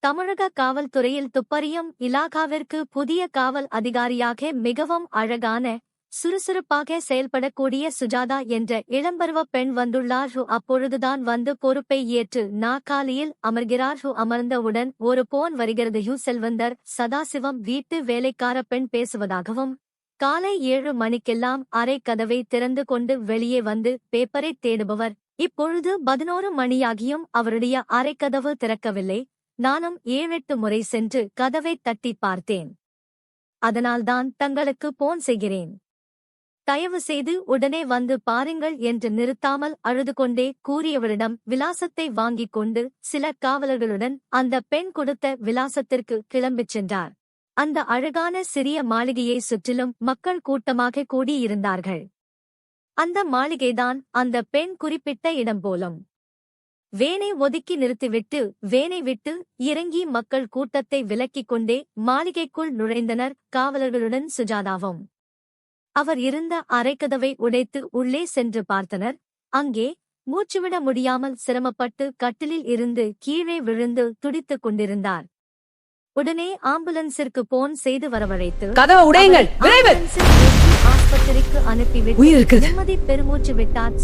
தமிழக காவல்துறையில் துப்பறியும் இலாகாவிற்கு புதிய காவல் அதிகாரியாக மிகவும் அழகான, சுறுசுறுப்பாக செயல்படக்கூடிய சுஜாதா என்ற இளம்பருவ பெண் வந்துள்ளார். அப்பொழுதுதான் வந்து பொறுப்பை ஏற்று நாற்காலியில் அமர்கிறார். அமர்ந்தவுடன் ஒரு போன் வருகிறது. செல்வந்தர் சதாசிவம் வீட்டு வேலைக்கார பெண் பேசுவதாகவும், காலை 7 மணிக்கெல்லாம் அறை கதவை திறந்து கொண்டு வெளியே வந்து பேப்பரை தேடுபவர். இப்பொழுது 11 மணியாகியும் அவருடைய அறைக்கதவு திறக்கவில்லை. நானும் 7-8 முறை சென்று கதவை தட்டி பார்த்தேன். அதனால்தான் தங்களுக்கு போன் செய்கிறேன். தயவு செய்து உடனே வந்து பாருங்கள் என்று நிறுத்தாமல் அழுது கொண்டே கூறியவரிடம் விலாசத்தை வாங்கிக் கொண்டு சில காவலர்களுடன் அந்த பெண் கொடுத்த விலாசத்திற்கு கிளம்பிச் சென்றார். அந்த அழகான சிறிய மாளிகையை சுற்றிலும் மக்கள் கூட்டமாக கூடியிருந்தார்கள். அந்த மாளிகைதான் அந்த பெண் குறிப்பிட்ட இடம் போலும். வேனை ஒதுக்கி நிறுத்திவிட்டு வேனை விட்டு இறங்கி மக்கள் கூட்டத்தை விலக்கிக் கொண்டே மாளிகைக்குள் நுழைந்தனர் காவலர்களுடன் சுஜாதாவும். அவர் இருந்த அறைக்கதவை உடைத்து உள்ளே சென்று பார்த்தனர். அங்கே மூச்சுவிட முடியாமல் சிரமப்பட்டு கட்டிலில் இருந்து கீழே விழுந்து துடித்துக் கொண்டிருந்தார். உடனே ஆம்புலன்ஸிற்கு போன் செய்து வரவழைத்து ஆஸ்பத்திரிக்கு அனுப்பிவிட்டு நிம்மதி பெருமூச்சு விட்டார்.